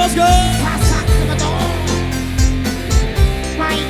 bosku. Pasak betul. Main.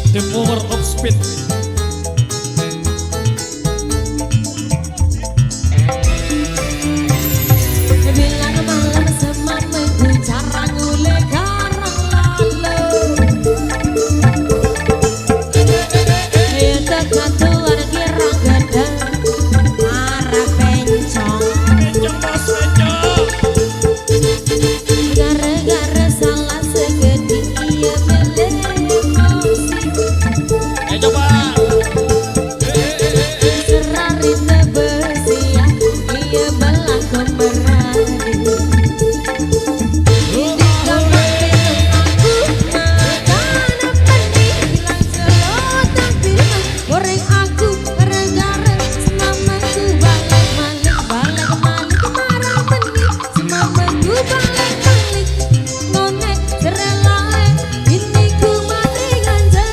The power of speed. Bilang malam semalam cara ngulek garang lalu. Ya dekat tuan kira gede marah pencong. Pencong bos pencong. Gara-gara salah segede ia beli emosi. Coba. Serari tebesia ia belah kemeradi. Ini kamar aku makanan pedih bilang celotak bilang goreng aku gara-gara semamaku balik marah pedih semamaku balik nonek serelae ini ku mati ganja.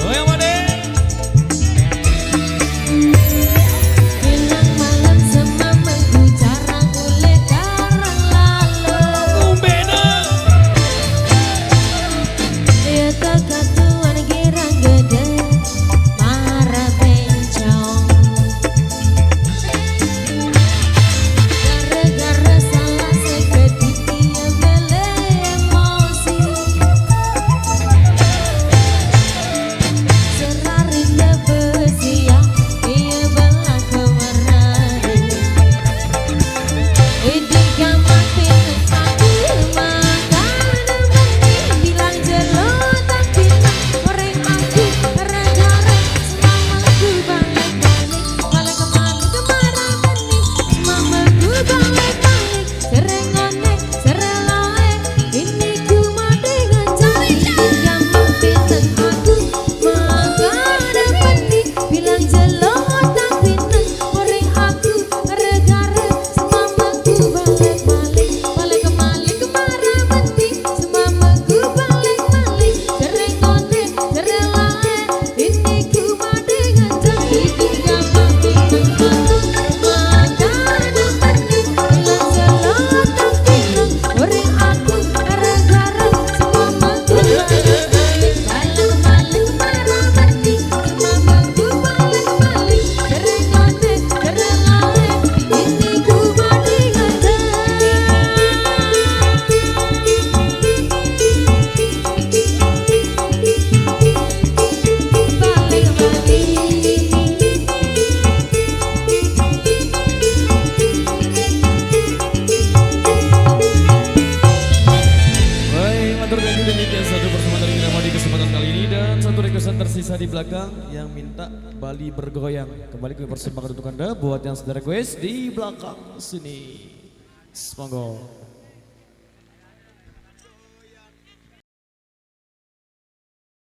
Oh yang mana? Bilang malam semamaku jarang ngulek garang lalu. Umbena. Ya dekat tuan girang gede marah bencong. Gara-gara salah sekedik dia beli emosi. Serari tebesia ia belah kemeradi. Ini kamar pinang aku makanan pedih bilang celotak bilang goreng aku gara-gara semamaku balik kemari kemarah pedih semamaku balik serengonek serelae ini ku mati gancang. Kamar pinang aku makanan pedih bilang celotak bilang goreng aku gara-gara semamaku balik kemari kemarah pedih semamaku balik serengonek serelae ini ku mati gancang. Kamar pinang aku makanan pedih bilang celotak bilang goreng aku gara-gara semamaku balik kemarah pedih semamaku balik serengonek serelae ini ku mati gancang. Baik, matur dan demikian satu bersama dari Irama di kesempatan kali ini dan satu requestan tersisa di belakang yang minta Bali bergoyang. Kembali ke persembahan untuk Anda buat yang sudah request di belakang sini. Semoga